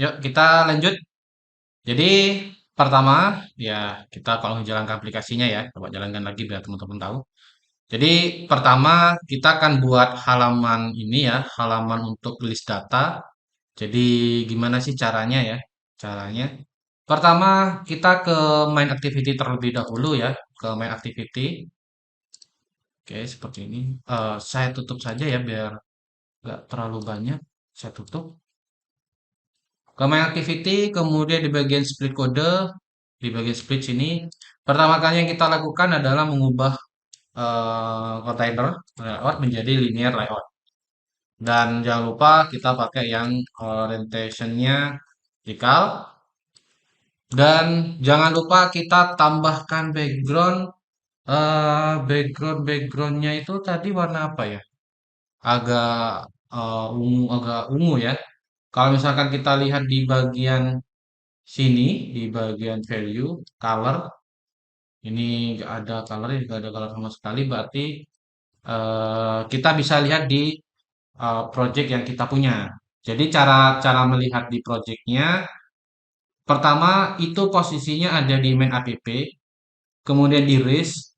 Yuk, kita lanjut. Jadi, pertama, ya kita kalau menjalankan aplikasinya ya, coba jalankan lagi biar teman-teman tahu. Jadi, pertama kita akan buat halaman ini ya, halaman untuk list data. Jadi, gimana sih caranya ya? Caranya, pertama kita ke main activity terlebih dahulu ya, ke main activity. Oke, seperti ini. Saya tutup saja ya, biar nggak terlalu banyak. Saya tutup. Ke main activity, kemudian di bagian split kode, di bagian split sini, pertama kali yang kita lakukan adalah mengubah container layout menjadi linear layout. Dan jangan lupa kita pakai yang orientationnya vertikal. Dan jangan lupa kita tambahkan background. Backgroundnya itu tadi warna apa ya? Agak ungu ya. Kalau misalkan kita lihat di bagian sini, di bagian value color, ini nggak ada colornya, nggak ada color sama sekali, berarti kita bisa lihat di project yang kita punya. Jadi cara cara melihat di projectnya, pertama itu posisinya ada di main app, kemudian di list,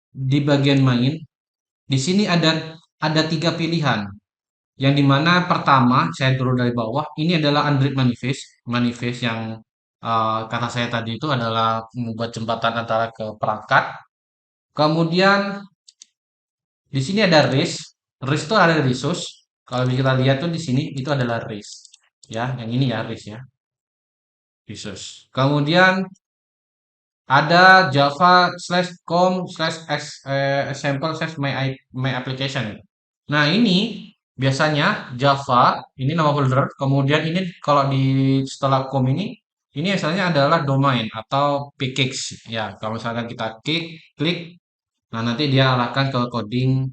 di bagian main. Di sini ada tiga pilihan. Yang dimana pertama, saya turun dari bawah, ini adalah Android Manifest. Manifest yang kata saya tadi itu adalah membuat jembatan antara ke perangkat. Kemudian di sini ada RIS. RIS itu ada resource. Kalau kita lihat tuh di sini itu adalah RIS. Ya, yang ini ya RIS ya, resource. Kemudian ada Java slash com slash example slash my application. Nah, ini biasanya Java, ini nama folder. Kemudian ini kalau di setelah com ini asalnya adalah domain atau pkx. Ya, kalau misalkan kita klik, nah nanti dia arahkan ke coding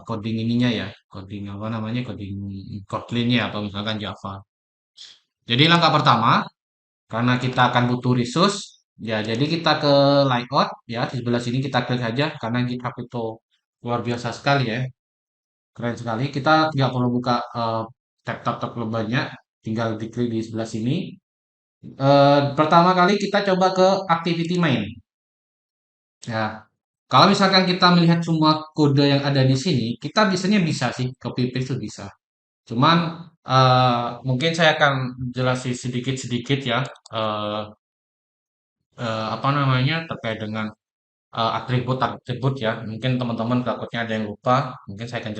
coding ininya ya, coding apa namanya, coding Kotlin-nya atau misalkan Java. Jadi langkah pertama, karena kita akan butuh resource, ya jadi kita ke layout ya, di sebelah sini kita klik saja karena GitHub itu luar biasa sekali ya, keren sekali. Kita nggak perlu buka tab-tab terlalu banyak, tinggal diklik di sebelah sini. Pertama kali kita coba ke activity main. Ya, kalau misalkan kita melihat semua kode yang ada di sini, kita biasanya bisa sih copy paste itu bisa. Cuman mungkin saya akan jelasin sedikit-sedikit ya, eh, apa namanya, terkait dengan atribut-atribut ya. Mungkin teman-teman takutnya ada yang lupa. Mungkin saya akan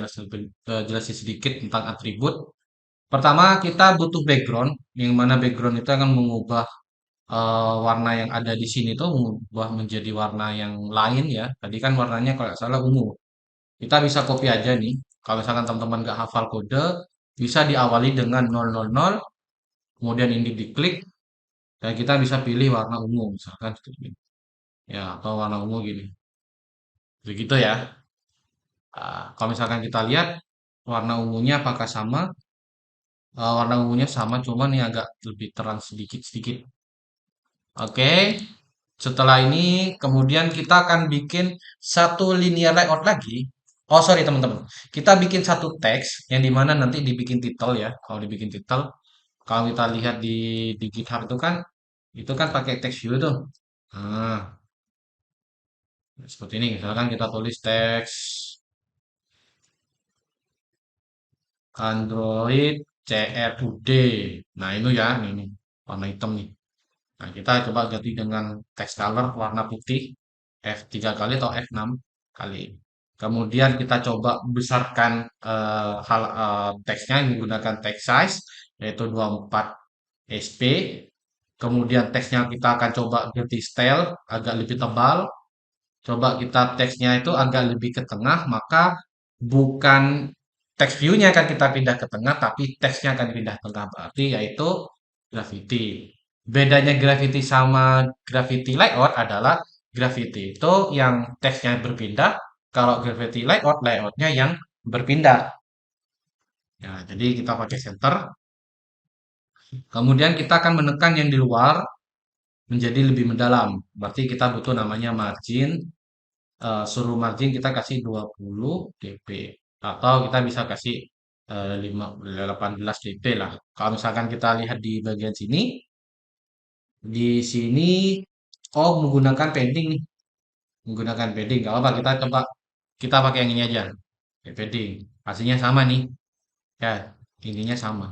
jelasin sedikit tentang atribut. Pertama, kita butuh background, yang mana background itu akan mengubah warna yang ada di sini tuh mengubah menjadi warna yang lain ya. Tadi kan warnanya kalau nggak salah ungu. Kita bisa copy aja nih. Kalau misalkan teman-teman nggak hafal kode, bisa diawali dengan 000, kemudian ini diklik, dan kita bisa pilih warna ungu misalkan seperti ini. Ya, atau warna ungu gini. Begitu ya. Kalau misalkan kita lihat warna ungunya apakah sama? Warna ungunya sama, cuman ini agak lebih terang sedikit-sedikit. Oke, setelah ini kemudian kita akan bikin satu linear layout lagi. Oh sorry teman-teman, kita bikin satu teks yang dimana nanti dibikin title ya. Kalau dibikin title, kalau kita lihat di GitHub itu kan pakai text view tuh. Nah, seperti ini. Misalkan kita tulis teks Android CRUD. Nah, itu ya, ini warna hitam nih. Nah, kita coba ganti dengan text color warna putih F3 kali atau F6 kali. Kemudian kita coba besarkan teksnya menggunakan text size yaitu 24 SP. Kemudian teksnya kita akan coba ganti style agak lebih tebal. Coba kita teksnya itu agak lebih ke tengah, maka bukan teks view-nya akan kita pindah ke tengah, tapi teksnya akan pindah ke tengah. Berarti yaitu Gravity. Bedanya Gravity sama Gravity Layout adalah Gravity itu yang teksnya berpindah, kalau Gravity Layout, layoutnya yang berpindah. Ya, jadi kita pakai center. Kemudian kita akan menekan yang di luar menjadi lebih mendalam. Berarti kita butuh namanya margin. Suruh margin kita kasih 20 dp atau kita bisa kasih 18 dp lah. Kalau misalkan kita lihat di bagian sini, di sini oh menggunakan padding nih, menggunakan padding. Kalau apa kita coba kita pakai yang ini aja, kayak padding. Hasilnya sama nih, ya intinya sama.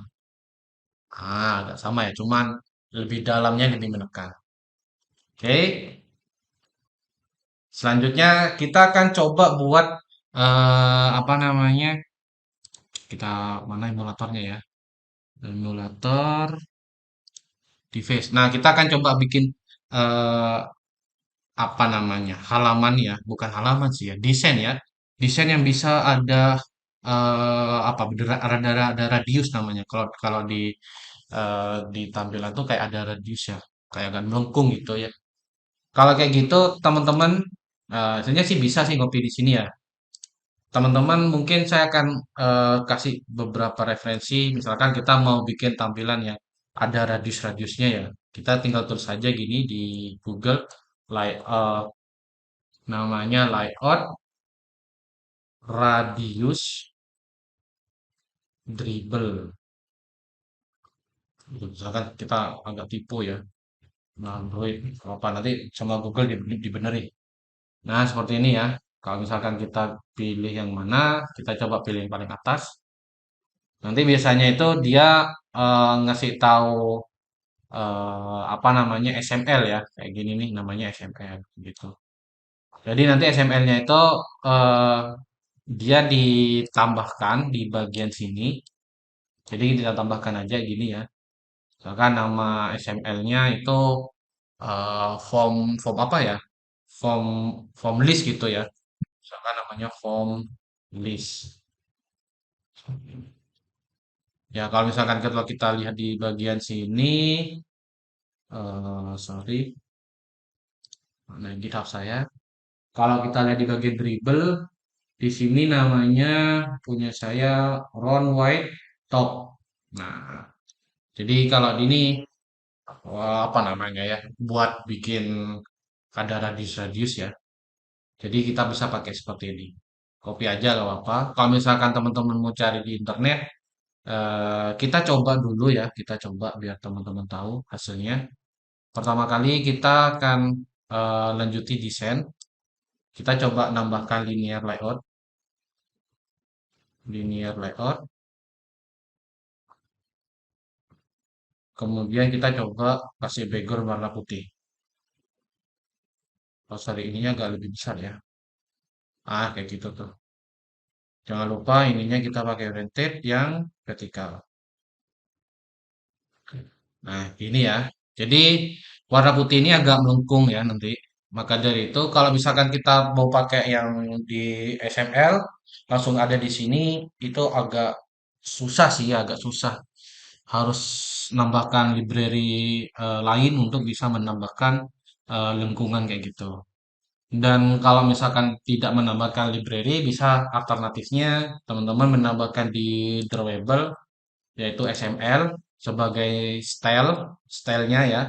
Agak sama ya, cuman lebih dalamnya lebih menekan. Oke, selanjutnya kita akan coba buat apa namanya? Kita mana emulatornya ya? Emulator device. Nah, kita akan coba bikin eh, apa namanya? Halaman ya, bukan halaman sih ya, desain ya. Desain yang bisa ada apa ada radius namanya. Kalau kalau di tampilan tuh kayak ada radius ya, kayak agak melengkung gitu ya. Kalau kayak gitu, teman-teman, sebenarnya sih bisa sih ngopi di sini ya. Teman-teman, mungkin saya akan kasih beberapa referensi. Misalkan kita mau bikin tampilan yang ada radius-radiusnya ya. Kita tinggal tulis saja gini di Google, layout, namanya layout radius dribble. Misalkan kita agak tipu ya, nah, Android apa nanti sama Google dibenerin. Nah, seperti ini ya. Kalau misalkan kita pilih yang mana, kita coba pilih yang paling atas. Nanti biasanya itu dia ngasih tahu apa namanya SML ya, kayak gini nih namanya SML gitu. Jadi nanti SML-nya itu eh, dia ditambahkan di bagian sini. Jadi kita tambahkan aja gini ya. Misalkan nama SML-nya itu form form apa ya? Form form list gitu ya. Misalkan namanya form list. Ya, kalau misalkan kalau kita lihat di bagian sini, sorry, mana GitHub saya. Kalau kita lihat di bagian dribble, di sini namanya punya saya Ron White Top. Nah, jadi kalau di ini apa namanya ya, buat bikin ada radius-radius ya. Jadi kita bisa pakai seperti ini. Copy aja gak apa-apa. Kalau misalkan teman-teman mau cari di internet, kita coba dulu ya, kita coba biar teman-teman tahu hasilnya. Pertama kali kita akan lanjuti desain. Kita coba nambahkan linear layout. Kemudian kita coba kasih background warna putih. Oh, sorry, ininya agak lebih besar ya. Kayak gitu tuh. Jangan lupa ininya kita pakai oriented yang vertikal. Nah, ini ya. Jadi warna putih ini agak melengkung ya nanti. Maka dari itu kalau misalkan kita mau pakai yang di SML langsung ada di sini itu agak susah sih, agak susah. Harus nambahkan library lain untuk bisa menambahkan lengkungan kayak gitu. Dan kalau misalkan tidak menambahkan library, bisa alternatifnya teman-teman menambahkan di drawable yaitu XML sebagai stylenya ya.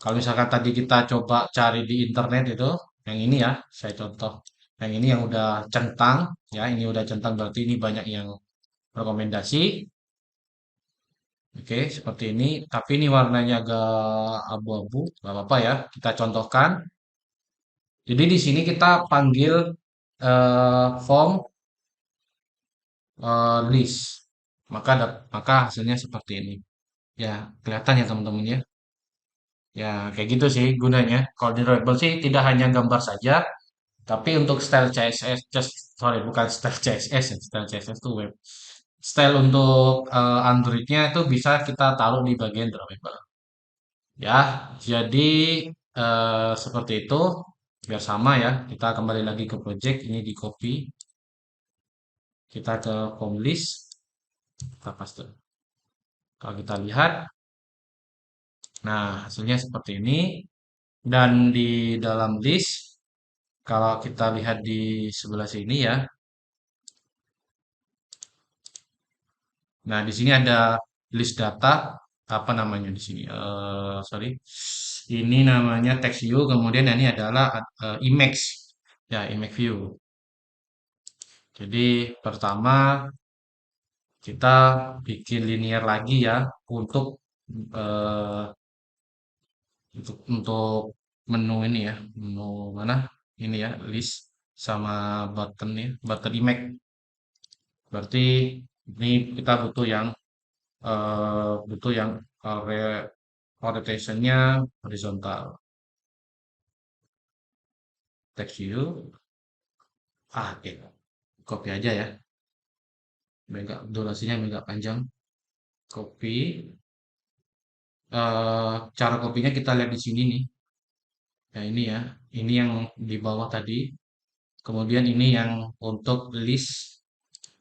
Kalau misalkan tadi kita coba cari di internet itu, yang ini ya, saya contoh. Yang ini yang udah centang, ya ini udah centang berarti ini banyak yang rekomendasi. Oke, seperti ini. Tapi ini warnanya agak abu-abu, nggak apa-apa ya. Kita contohkan. Jadi di sini kita panggil form list. Maka hasilnya seperti ini. Ya, kelihatan ya teman-teman ya. Ya, kayak gitu sih gunanya. Kalau di Rebel sih tidak hanya gambar saja, tapi untuk style CSS, sorry bukan style CSS, ya, style CSS itu web. Style untuk Androidnya itu bisa kita taruh di bagian drawable. Ya, jadi seperti itu. Biar sama ya. Kita kembali lagi ke project. Ini di copy. Kita ke home list. Kita paste. Kalau kita lihat, nah hasilnya seperti ini. Dan di dalam list, kalau kita lihat di sebelah sini ya. Nah, di sini ada list data apa namanya di sini? Sorry. Ini namanya text view, kemudian ini adalah image. Ya, image view. Jadi pertama kita bikin linear lagi ya untuk eh, untuk menu ini ya, menu mana ini ya, list sama button ya, button image. Berarti ini kita butuh yang orientationnya horizontal. Text view, oke, copy aja ya, mega durasinya mega panjang. Copy. Cara kopinya kita lihat di sini nih. Ya ini ya, ini yang di bawah tadi. Kemudian ini yang untuk list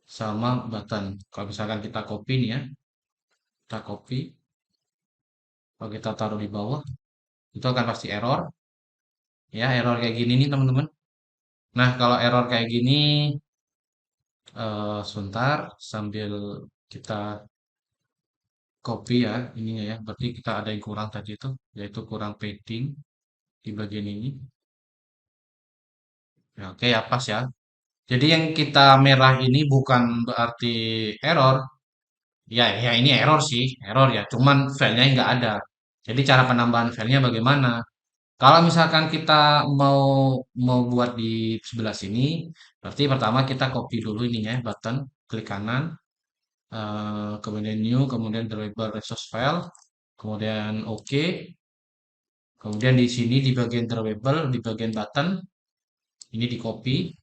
sama button. Kalau misalkan kita copy nih ya, kita copy, kalau kita taruh di bawah, itu akan pasti error. Ya, error kayak gini nih teman-teman. Nah, kalau error kayak gini, sebentar sambil kita copy ya ininya ya. Berarti kita ada yang kurang tadi itu, yaitu kurang padding di bagian ini. Ya, oke ya pas ya. Jadi yang kita merah ini bukan berarti error. Ya, ya ini error sih, error ya. Cuman filenya nggak ada. Jadi cara penambahan filenya bagaimana? Kalau misalkan kita mau mau buat di sebelah sini, berarti pertama kita copy dulu ininya button, klik kanan, kemudian new, kemudian drawable resource file, kemudian OK, kemudian di sini di bagian drawable, di bagian button, ini di copy,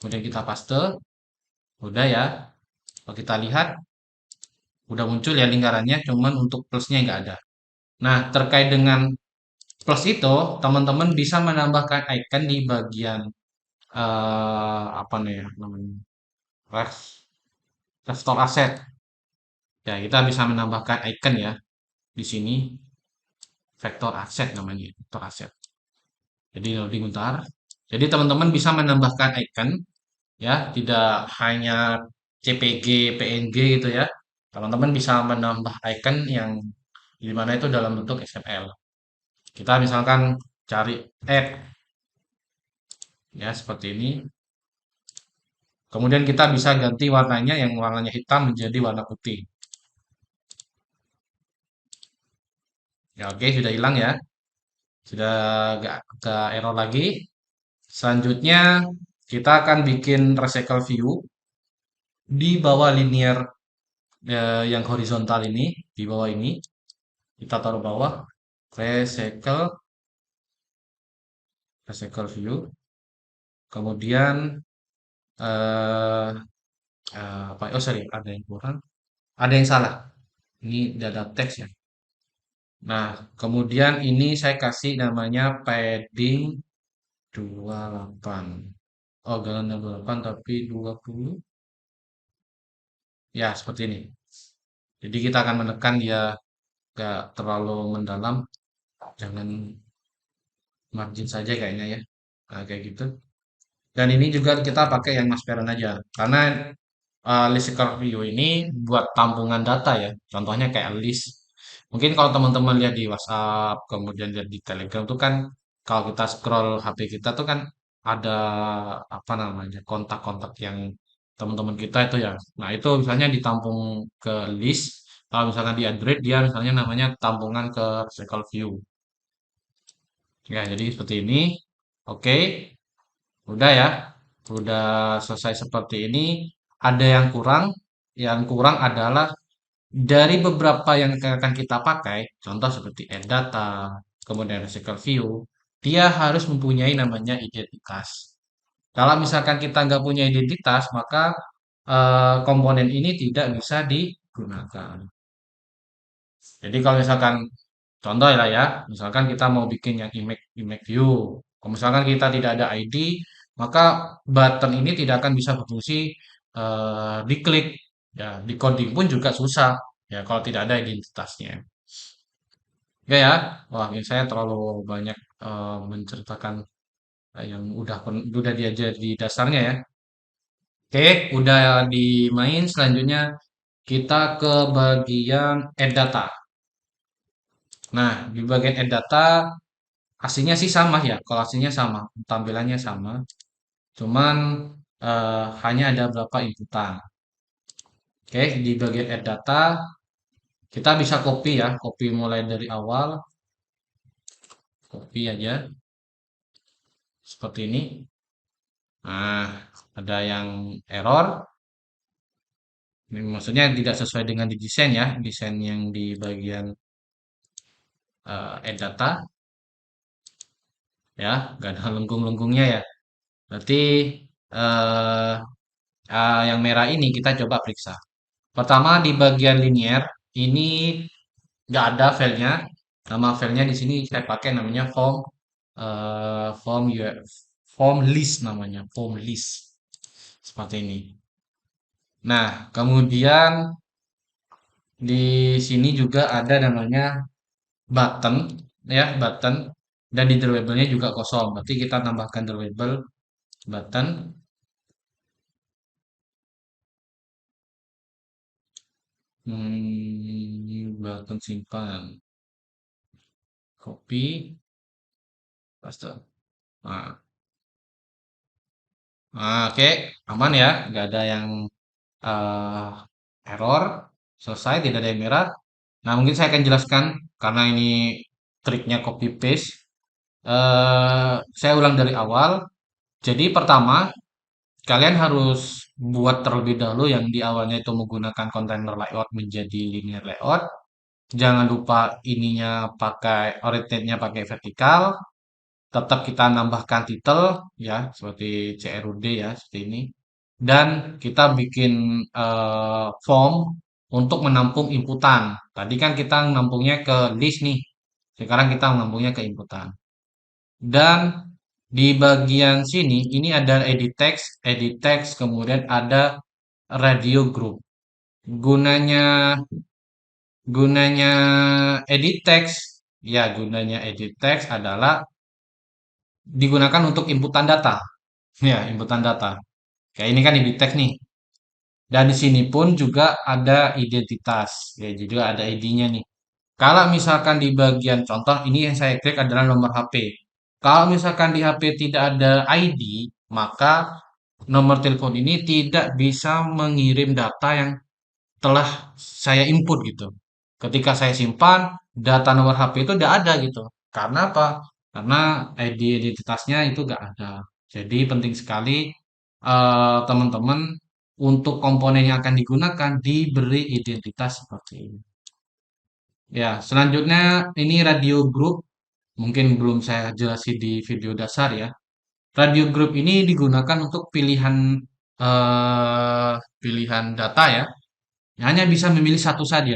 kemudian kita paste, udah ya. Kalau kita lihat, udah muncul ya lingkarannya, cuman untuk plusnya nggak ada. Nah, terkait dengan plus itu, teman-teman bisa menambahkan icon di bagian apa nih ya namanya? Restore asset. Ya, kita bisa menambahkan icon ya di sini vector asset namanya, vector asset. Jadi loading bentar. Jadi teman-teman bisa menambahkan icon ya, tidak hanya CPG, PNG gitu ya. Teman-teman bisa menambah icon yang di mana itu dalam bentuk XML. Kita misalkan cari add ya seperti ini. Kemudian kita bisa ganti warnanya yang warnanya hitam menjadi warna putih. Ya oke, sudah hilang ya. Sudah gak error lagi. Selanjutnya kita akan bikin recycle view di bawah linear yang horizontal ini, di bawah ini. Kita taruh bawah recycle recycle view. Kemudian eh apa? Oh sorry, ada yang kurang. Ada yang salah. Ini data teks ya. Nah, kemudian ini saya kasih namanya padding 28. Oh, jangan 28 tapi 20. Ya, seperti ini. Jadi kita akan menekan dia gak terlalu mendalam. Jangan margin saja kayaknya ya. Nah, kayak gitu. Dan ini juga kita pakai yang transparent aja. Karena list view ini buat tampungan data ya. Contohnya kayak list. Mungkin kalau teman-teman lihat di WhatsApp, kemudian lihat di Telegram tuh kan kalau kita scroll HP kita tuh kan ada apa namanya kontak-kontak yang teman-teman kita itu ya. Nah itu misalnya ditampung ke list. Kalau misalkan di Android dia misalnya namanya tampungan ke Circle View. Ya jadi seperti ini. Oke, udah ya. Udah selesai seperti ini. Ada yang kurang. Yang kurang adalah dari beberapa yang akan kita pakai, contoh seperti add data, kemudian recycle view, dia harus mempunyai namanya identitas. Kalau misalkan kita nggak punya identitas, maka komponen ini tidak bisa digunakan. Jadi kalau misalkan contoh lah ya, misalkan kita mau bikin yang image view, kalau misalkan kita tidak ada ID, maka button ini tidak akan bisa berfungsi diklik. Ya, di coding pun juga susah. Ya, kalau tidak ada identitasnya. Ya ya, wah ini saya terlalu banyak menceritakan yang udah diajar di dasarnya ya. Oke, udah di main. Selanjutnya kita ke bagian add data. Nah, di bagian add data aslinya sih sama ya. Kalau aslinya sama, tampilannya sama. Cuman hanya ada beberapa inputan. Oke, di bagian add data kita bisa copy ya, copy mulai dari awal, copy aja seperti ini. Nah, ada yang error. Ini maksudnya tidak sesuai dengan di desain ya, desain yang di bagian add data ya, nggak ada lengkung-lengkungnya ya. Berarti eh, yang merah ini kita coba periksa. Pertama di bagian linear ini nggak ada filenya. Nama filenya di sini saya pakai namanya form form list namanya, form list seperti ini. Nah, kemudian di sini juga ada namanya button ya, button dan di drawable-nya juga kosong. Berarti kita tambahkan drawable button. Button simpan. Copy, paste. Nah, oke, aman ya, nggak ada yang eh, error, selesai, tidak ada yang merah. Nah, mungkin saya akan jelaskan karena ini triknya copy paste. Saya ulang dari awal. Jadi pertama, kalian harus buat terlebih dahulu yang di awalnya itu menggunakan container layout menjadi linear layout. Jangan lupa ininya pakai orientate-nya pakai vertikal. Tetap kita nambahkan title ya, seperti CRUD ya, seperti ini. Dan kita bikin form untuk menampung inputan. Tadi kan kita menampungnya ke list nih. Sekarang kita menampungnya ke inputan. Dan di bagian sini ini ada edit text, kemudian ada radio group. Gunanya gunanya gunanya edit text adalah digunakan untuk inputan data. Ya, inputan data. Kayak ini kan edit text nih. Dan di sini pun juga ada identitas. Ya, juga ada ID-nya nih. Kalau misalkan di bagian contoh, ini yang saya klik adalah nomor HP. Kalau misalkan di HP tidak ada ID, maka nomor telepon ini tidak bisa mengirim data yang telah saya input gitu. Ketika saya simpan, data nomor HP itu tidak ada gitu. Karena apa? Karena ID identitasnya itu nggak ada. Jadi penting sekali teman-teman untuk komponen yang akan digunakan diberi identitas seperti ini. Ya, selanjutnya ini radio group. Mungkin belum saya jelasin di video dasar ya. Radio group ini digunakan untuk pilihan data ya. Hanya bisa memilih satu saja,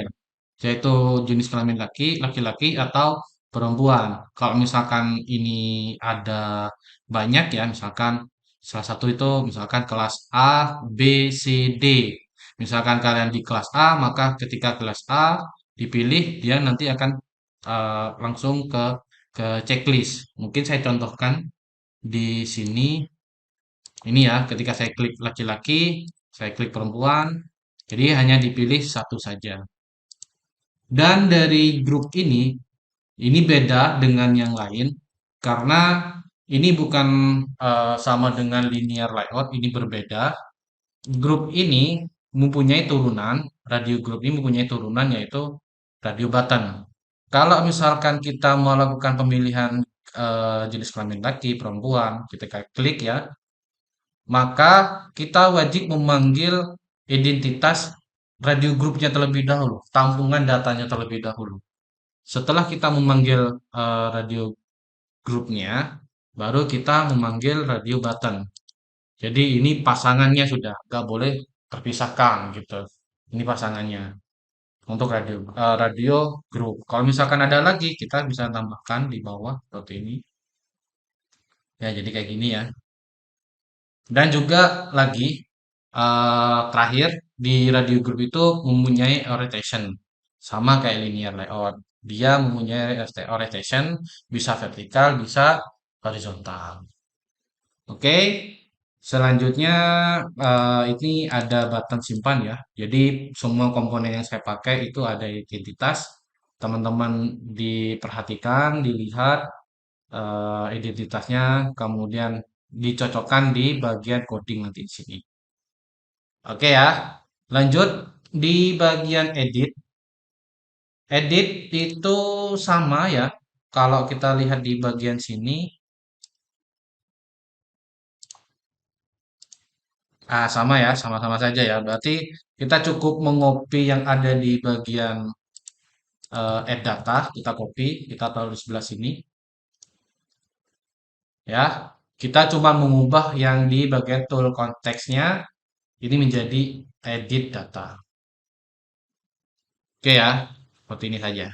yaitu jenis kelamin laki-laki atau perempuan. Kalau misalkan ini ada banyak ya, misalkan salah satu itu misalkan kelas A, B, C, D. Misalkan kalian di kelas A, maka ketika kelas A dipilih, dia nanti akan langsung ke checklist. Mungkin saya contohkan di sini. Ini ya, ketika saya klik laki-laki, saya klik perempuan, jadi hanya dipilih satu saja. Dan dari grup ini beda dengan yang lain karena ini bukan sama dengan linear layout, ini berbeda. Grup ini mempunyai turunan, radio grup ini mempunyai turunan yaitu radio button. Kalau misalkan kita melakukan pemilihan jenis kelamin laki, perempuan, kita klik ya, maka kita wajib memanggil identitas radio grupnya terlebih dahulu, tampungan datanya terlebih dahulu. Setelah kita memanggil radio grupnya, baru kita memanggil radio button. Jadi ini pasangannya sudah, nggak boleh terpisahkan gitu. Ini pasangannya untuk radio group. Kalau misalkan ada lagi, kita bisa tambahkan di bawah seperti ini. Ya, jadi kayak gini ya. Dan juga lagi terakhir di radio group itu mempunyai orientation sama kayak linear layout. Dia mempunyai orientation bisa vertikal, bisa horizontal. Oke, selanjutnya ini ada button simpan ya. Jadi semua komponen yang saya pakai itu ada identitas. Teman-teman diperhatikan, dilihat identitasnya, kemudian dicocokkan di bagian coding nanti di sini. Oke ya, lanjut. di bagian edit, edit itu sama ya. Kalau kita lihat di bagian sini, sama ya, sama-sama saja ya. Berarti kita cukup mengopi yang ada di bagian add data, kita copy, kita taruh di sebelah sini ya. Kita cuma mengubah yang di bagian tool konteksnya ini menjadi edit data. Oke ya, seperti ini saja.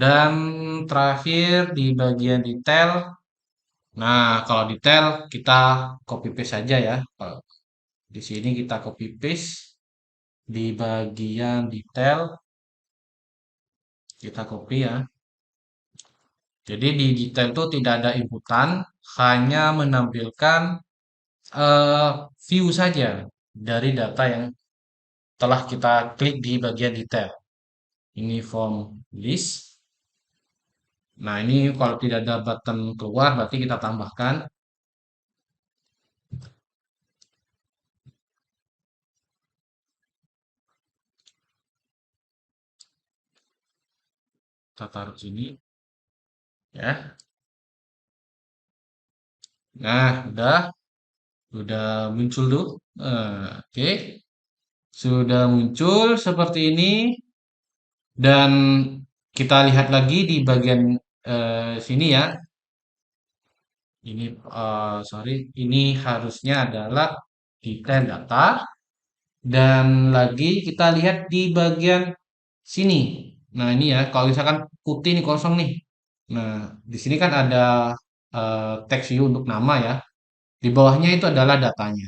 Dan terakhir di bagian detail. Nah, kalau detail kita copy paste saja ya. Kalau di sini kita copy paste di bagian detail kita copy ya. Jadi di detail itu tidak ada inputan, hanya menampilkan eh, view saja dari data yang telah kita klik di bagian detail. Ini form list. Nah, ini kalau tidak ada button keluar berarti kita tambahkan. Kita taruh sini ya. Nah, udah muncul tuh. Oke, sudah muncul seperti ini dan kita lihat lagi di bagian sini ya. Ini sorry, ini harusnya adalah detail data dan lagi kita lihat di bagian sini. Nah, ini ya, kalau misalkan putih ini kosong nih. Nah, di sini kan ada text view untuk nama ya. Di bawahnya itu adalah datanya.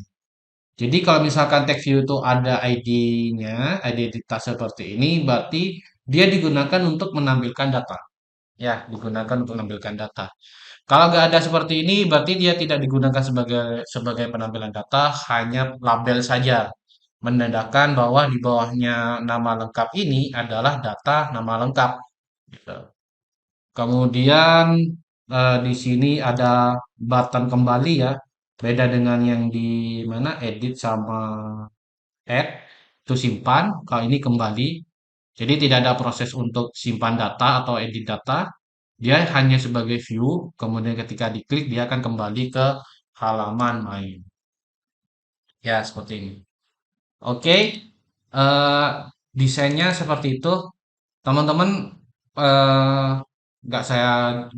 Jadi kalau misalkan text view itu ada ID-nya, ID identitas seperti ini, berarti dia digunakan untuk menampilkan data. Ya, digunakan untuk menampilkan data. Kalau nggak ada seperti ini, berarti dia tidak digunakan sebagai sebagai penampilan data, hanya label saja, menandakan bahwa di bawahnya nama lengkap ini adalah data nama lengkap. Gitu. Kemudian di sini ada button kembali ya, beda dengan yang di mana edit sama add itu simpan, kalau ini kembali. Jadi tidak ada proses untuk simpan data atau edit data, dia hanya sebagai view, kemudian ketika diklik dia akan kembali ke halaman main. Ya, seperti ini. Oke, eh, desainnya seperti itu. Teman-teman eh, nggak saya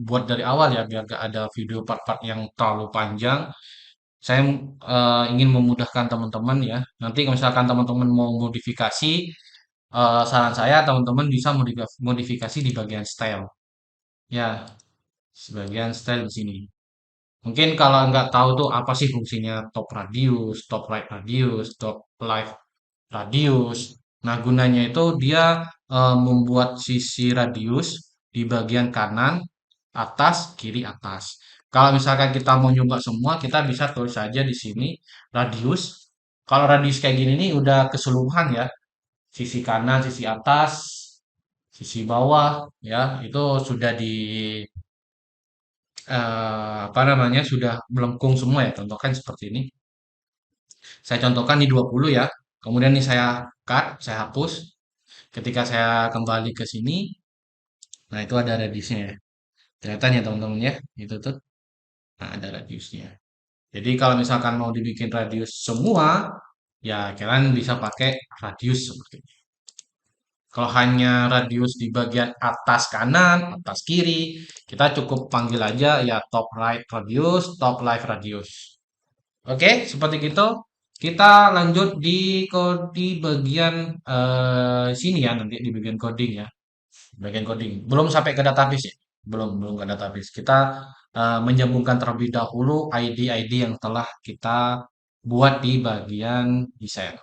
buat dari awal ya, biar nggak ada video part-part yang terlalu panjang. Saya ingin memudahkan teman-teman ya. Nanti kalau misalkan teman-teman mau modifikasi, saran saya teman-teman bisa modifikasi di bagian style. Ya, sebagian style di sini. Mungkin kalau nggak tahu tuh apa sih fungsinya top radius, top right radius, top left radius. Nah, gunanya itu dia membuat sisi radius di bagian kanan, atas, kiri, atas. Kalau misalkan kita mau nyoba semua, kita bisa tulis saja di sini radius. Kalau radius kayak gini nih udah keseluruhan ya, sisi kanan, sisi atas, sisi bawah, ya itu sudah di apa namanya, sudah melengkung semua ya, contohkan seperti ini. Saya contohkan di 20 ya, kemudian ini saya cut, saya hapus. Ketika saya kembali ke sini, nah itu ada radiusnya ya. Kelihatan ya teman-teman ya, itu tuh. Nah, ada radiusnya. Jadi kalau misalkan mau dibikin radius semua, ya kalian bisa pakai radius seperti ini. Kalau hanya radius di bagian atas kanan, atas kiri, kita cukup panggil aja ya top right radius, top left radius. Oke, seperti itu. Kita lanjut di bagian sini ya, nanti di bagian coding ya. Bagian coding. Belum sampai ke database ya. Belum ke database. Kita menyambungkan terlebih dahulu ID-ID yang telah kita buat di bagian desain.